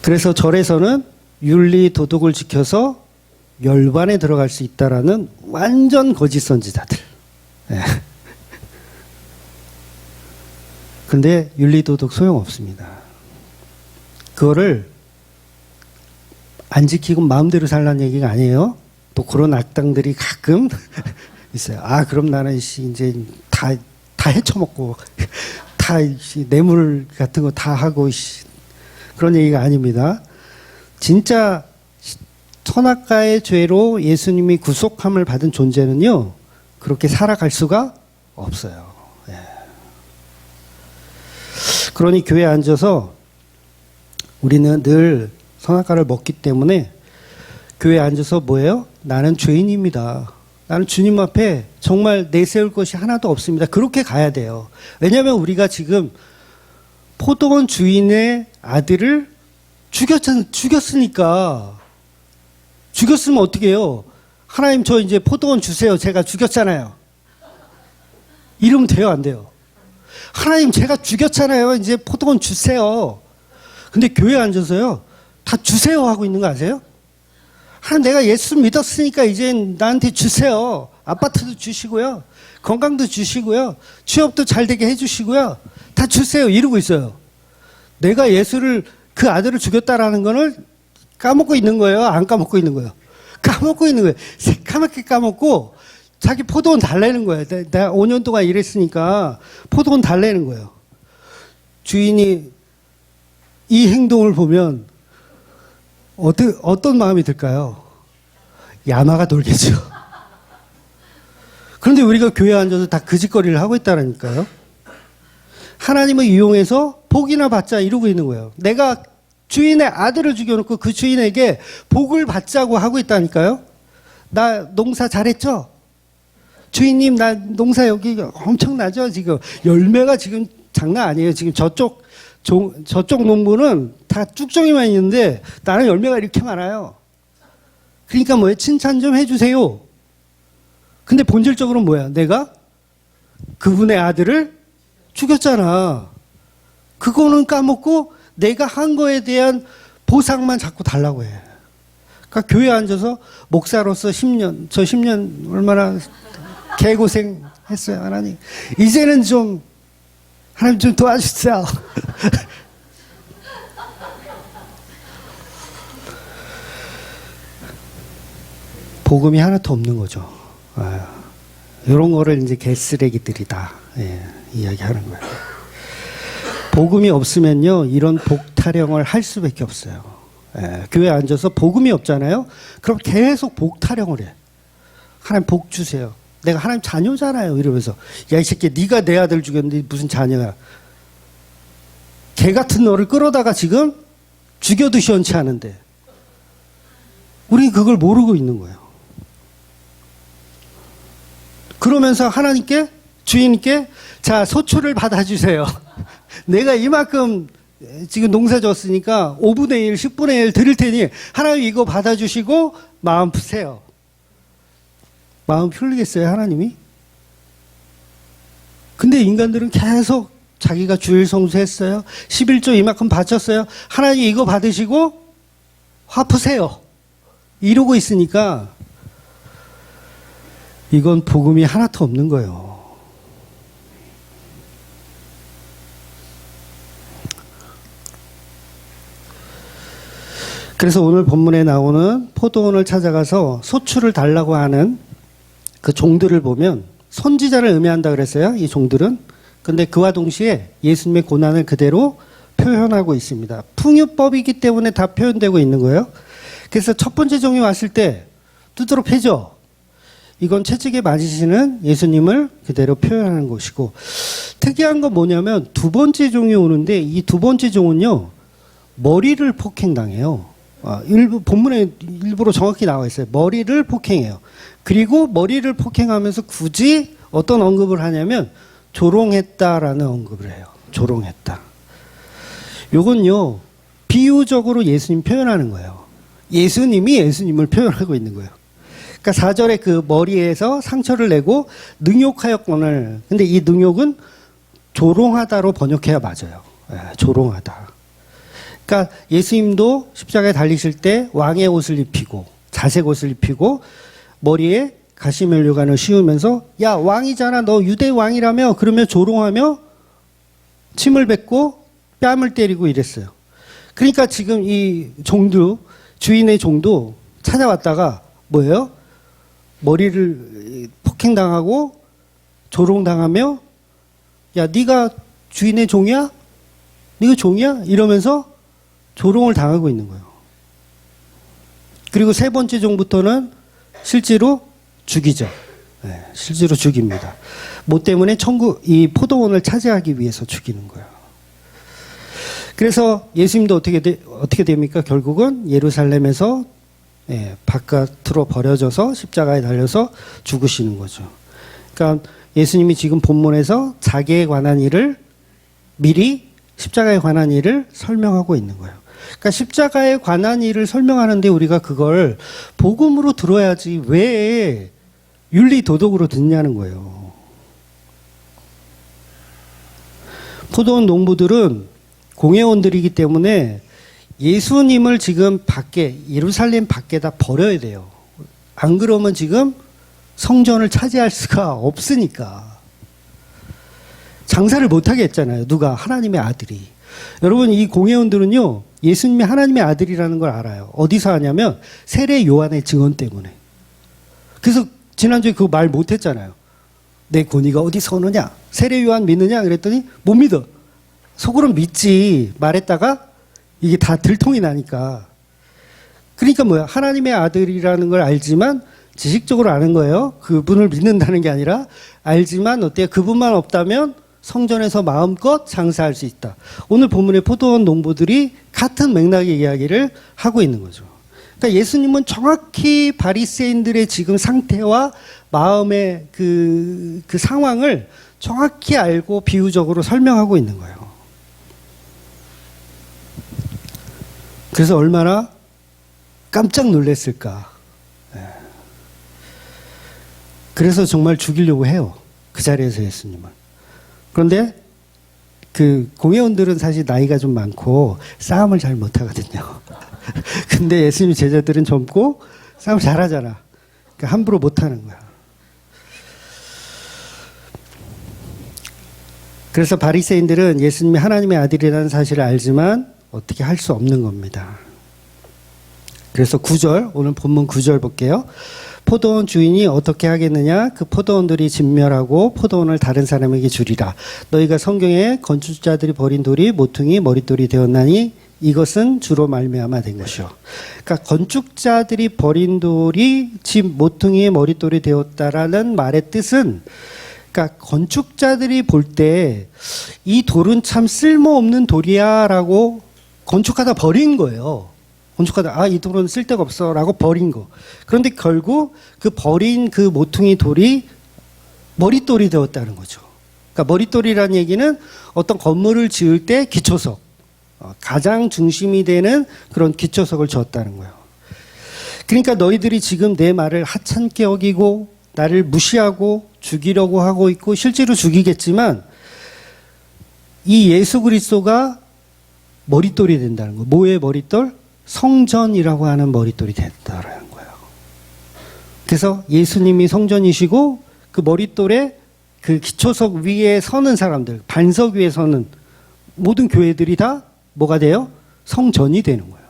그래서 절에서는 윤리 도덕을 지켜서 열반에 들어갈 수 있다라는 완전 거짓 선지자들. 네. 근데 윤리 도덕 소용없습니다. 그거를 안 지키고 마음대로 살라는 얘기가 아니에요. 또 그런 악당들이 가끔 있어요. 그럼 나는 이제 다 헤쳐먹고 다 뇌물 같은 거 다 하고 그런 얘기가 아닙니다. 진짜 선악과의 죄로 예수님이 구속함을 받은 존재는요, 그렇게 살아갈 수가 없어요. 예. 그러니 교회에 앉아서 우리는 늘 선악과를 먹기 때문에 교회에 앉아서 뭐예요? 나는 죄인입니다. 나는 주님 앞에 정말 내세울 것이 하나도 없습니다. 그렇게 가야 돼요. 왜냐하면 우리가 지금 포도원 주인의 아들을 죽였으니까. 죽였으면 어떻게 해요? 하나님 저 이제 포도원 주세요. 제가 죽였잖아요. 이러면 돼요, 안 돼요? 하나님 제가 죽였잖아요. 이제 포도원 주세요. 근데 교회에 앉아서요, 다 주세요 하고 있는 거 아세요? 하나님 내가 예수 믿었으니까 이제 나한테 주세요. 아파트도 주시고요. 건강도 주시고요. 취업도 잘 되게 해주시고요. 다 주세요. 이러고 있어요. 내가 예수를, 그 아들을 죽였다라는 거를 까먹고 있는 거예요? 안 까먹고 있는 거예요? 까먹고 있는 거예요. 새까맣게 까먹고 자기 포도원 달래는 거예요. 내가 5년 동안 일했으니까 포도원 달래는 거예요. 주인이 이 행동을 보면 어떤 마음이 들까요? 야마가 돌겠죠. 그런데 우리가 교회에 앉아서 다 그 짓거리를 하고 있다라니까요. 하나님을 이용해서 복이나 받자 이러고 있는 거예요. 내가 주인의 아들을 죽여놓고 그 주인에게 복을 받자고 하고 있다니까요. 나 농사 잘했죠? 주인님 나 농사 여기 엄청나죠? 지금 열매가 지금 장난 아니에요. 지금 저쪽 농부는 다 쭉정이만 있는데 나는 열매가 이렇게 많아요. 그러니까 뭐예요? 칭찬 좀 해주세요. 근데 본질적으로 뭐야? 내가 그분의 아들을 죽였잖아. 그거는 까먹고 내가 한 거에 대한 보상만 자꾸 달라고 해. 그러니까 교회에 앉아서 목사로서 10년, 저 10년 얼마나 개고생 했어요, 하나님. 이제는 좀, 하나님 좀 도와주세요. 복음이 하나도 없는 거죠. 이런 거를 이제 개쓰레기들이다. 예, 이야기하는 거예요. 복음이 없으면요, 이런 복타령을 할 수밖에 없어요. 예, 교회에 앉아서 복음이 없잖아요. 그럼 계속 복타령을 해. 하나님 복 주세요. 내가 하나님 자녀잖아요. 이러면서 야, 이 새끼 네가 내 아들 죽였는데 무슨 자녀야. 개 같은 너를 끌어다가 지금 죽여도 시원치 않은데 우리는 그걸 모르고 있는 거예요. 그러면서 하나님께, 주인께, 자, 소출을 받아주세요. 내가 이만큼 지금 농사 졌으니까 5분의 1, 10분의 1 드릴 테니 하나님 이거 받아주시고 마음 푸세요. 마음 풀리겠어요, 하나님이? 근데 인간들은 계속 자기가 주일 성수했어요. 11조 이만큼 바쳤어요. 하나님 이거 받으시고 화 푸세요. 이러고 있으니까 이건 복음이 하나도 없는 거예요. 그래서 오늘 본문에 나오는 포도원을 찾아가서 소출을 달라고 하는 그 종들을 보면 선지자를 의미한다 그랬어요. 이 종들은. 근데 그와 동시에 예수님의 고난을 그대로 표현하고 있습니다. 풍요법이기 때문에 다 표현되고 있는 거예요. 그래서 첫 번째 종이 왔을 때 두드러 패죠. 이건 채찍에 맞으시는 예수님을 그대로 표현하는 것이고, 특이한 건 뭐냐면 두 번째 종이 오는데 이 두 번째 종은요, 머리를 폭행당해요. 본문에 일부러 정확히 나와 있어요. 머리를 폭행해요. 그리고 머리를 폭행하면서 굳이 어떤 언급을 하냐면 조롱했다라는 언급을 해요. 조롱했다. 요건요, 비유적으로 예수님 표현하는 거예요. 예수님이 예수님을 표현하고 있는 거예요. 그러니까 4절에 그 머리에서 상처를 내고 능욕하였거늘. 근데 이 능욕은 조롱하다로 번역해야 맞아요. 조롱하다. 그러니까 예수님도 십자가에 달리실 때 왕의 옷을 입히고 자색 옷을 입히고 머리에 가시면류관을 씌우면서 야, 왕이잖아. 너 유대 왕이라며? 그러면 조롱하며 침을 뱉고 뺨을 때리고 이랬어요. 그러니까 지금 이 종도, 주인의 종도 찾아왔다가 뭐예요? 머리를 폭행당하고 조롱당하며 야, 네가 주인의 종이야? 네가 종이야? 이러면서 조롱을 당하고 있는 거예요. 그리고 세 번째 종부터는 실제로 죽이죠. 네, 실제로 죽입니다. 뭐 때문에 이 포도원을 차지하기 위해서 죽이는 거예요. 그래서 예수님도 어떻게 됩니까? 결국은 예루살렘에서 바깥으로 버려져서 십자가에 달려서 죽으시는 거죠. 그러니까 예수님이 지금 본문에서 자기에 관한 일을 미리 십자가에 관한 일을 설명하고 있는 거예요. 그러니까 십자가에 관한 일을 설명하는데 우리가 그걸 복음으로 들어야지 왜 윤리 도덕으로 듣냐는 거예요. 포도원 농부들은 공회원들이기 때문에 예수님을 지금 밖에, 예루살렘 밖에다 버려야 돼요. 안 그러면 지금 성전을 차지할 수가 없으니까. 장사를 못하게 했잖아요. 누가? 하나님의 아들이. 여러분, 이 공회원들은요, 예수님이 하나님의 아들이라는 걸 알아요. 어디서 하냐면 세례 요한의 증언 때문에. 그래서 지난주에 그 말 못했잖아요. 내 권위가 어디서 오느냐? 세례 요한 믿느냐? 그랬더니 못 믿어. 속으로 믿지 말했다가 이게 다 들통이 나니까. 그러니까 뭐야? 하나님의 아들이라는 걸 알지만 지식적으로 아는 거예요. 그분을 믿는다는 게 아니라 알지만 어때요? 그분만 없다면 성전에서 마음껏 장사할 수 있다. 오늘 본문의 포도원 농부들이 같은 맥락의 이야기를 하고 있는 거죠. 그러니까 예수님은 정확히 바리새인들의 지금 상태와 마음의 그 상황을 정확히 알고 비유적으로 설명하고 있는 거예요. 그래서 얼마나 깜짝 놀랐을까. 그래서 정말 죽이려고 해요. 그 자리에서 예수님을. 그런데 그 공회원들은 사실 나이가 좀 많고 싸움을 잘 못하거든요. 근데 예수님 제자들은 젊고 싸움 잘하잖아. 그러니까 함부로 못하는 거야. 그래서 바리새인들은 예수님이 하나님의 아들이라는 사실을 알지만 어떻게 할 수 없는 겁니다. 그래서 9절, 오늘 본문 9절 볼게요. 포도원 주인이 어떻게 하겠느냐? 그 포도원들이 진멸하고 포도원을 다른 사람에게 주리라. 너희가 성경에 건축자들이 버린 돌이 모퉁이 머릿돌이 되었나니 이것은 주로 말미암아 된 것이요. 그러니까 건축자들이 버린 돌이 집 모퉁이의 머릿돌이 되었다라는 말의 뜻은, 그러니까 건축자들이 볼 때 이 돌은 참 쓸모없는 돌이야라고 건축하다 버린 거예요. 건축하다 이 돌은 쓸데가 없어라고 버린 거. 그런데 결국 그 버린 그 모퉁이 돌이 머릿돌이 되었다는 거죠. 그러니까 머릿돌이라는 얘기는 어떤 건물을 지을 때 기초석, 가장 중심이 되는 그런 기초석을 지었다는 거예요. 그러니까 너희들이 지금 내 말을 하찮게 여기고 나를 무시하고 죽이려고 하고 있고 실제로 죽이겠지만 이 예수 그리스도가 머릿돌이 된다는 거. 뭐의 머릿돌? 성전이라고 하는 머릿돌이 된다는 거예요. 그래서 예수님이 성전이시고 그 머릿돌에 그 기초석 위에 서는 사람들, 반석 위에 서는 모든 교회들이 다 뭐가 돼요? 성전이 되는 거예요.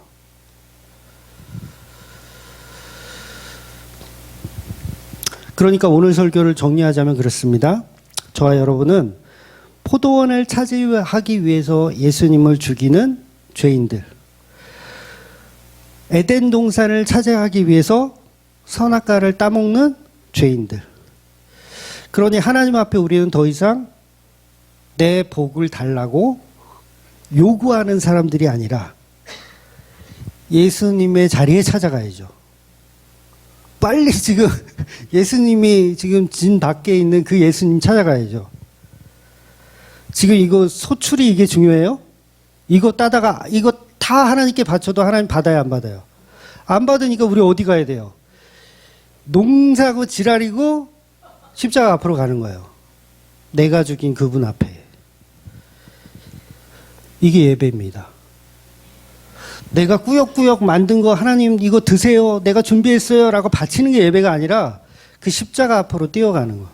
그러니까 오늘 설교를 정리하자면 그렇습니다. 저와 여러분은 포도원을 차지하기 위해서 예수님을 죽이는 죄인들, 에덴 동산을 차지하기 위해서 선악과를 따먹는 죄인들. 그러니 하나님 앞에 우리는 더 이상 내 복을 달라고 요구하는 사람들이 아니라 예수님의 자리에 찾아가야죠. 빨리 지금 예수님이 지금 진 밖에 있는 그 예수님 찾아가야죠. 지금 이거 소출이 이게 중요해요? 이거 따다가 이거 다 하나님께 바쳐도 하나님 받아야 안 받아요? 안 받으니까 우리 어디 가야 돼요? 농사고 지랄이고 십자가 앞으로 가는 거예요. 내가 죽인 그분 앞에. 이게 예배입니다. 내가 꾸역꾸역 만든 거 하나님 이거 드세요. 내가 준비했어요. 라고 바치는 게 예배가 아니라 그 십자가 앞으로 뛰어가는 거.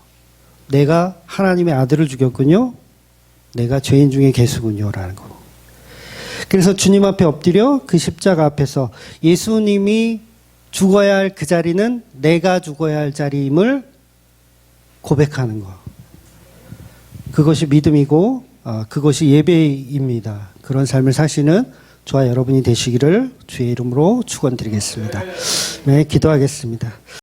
내가 하나님의 아들을 죽였군요. 내가 죄인 중에 개수군요. 라는 거. 그래서 주님 앞에 엎드려 그 십자가 앞에서 예수님이 죽어야 할 그 자리는 내가 죽어야 할 자리임을 고백하는 거. 그것이 믿음이고 그것이 예배입니다. 그런 삶을 사시는 저와 여러분이 되시기를 주의 이름으로 축원드리겠습니다. 네, 기도하겠습니다.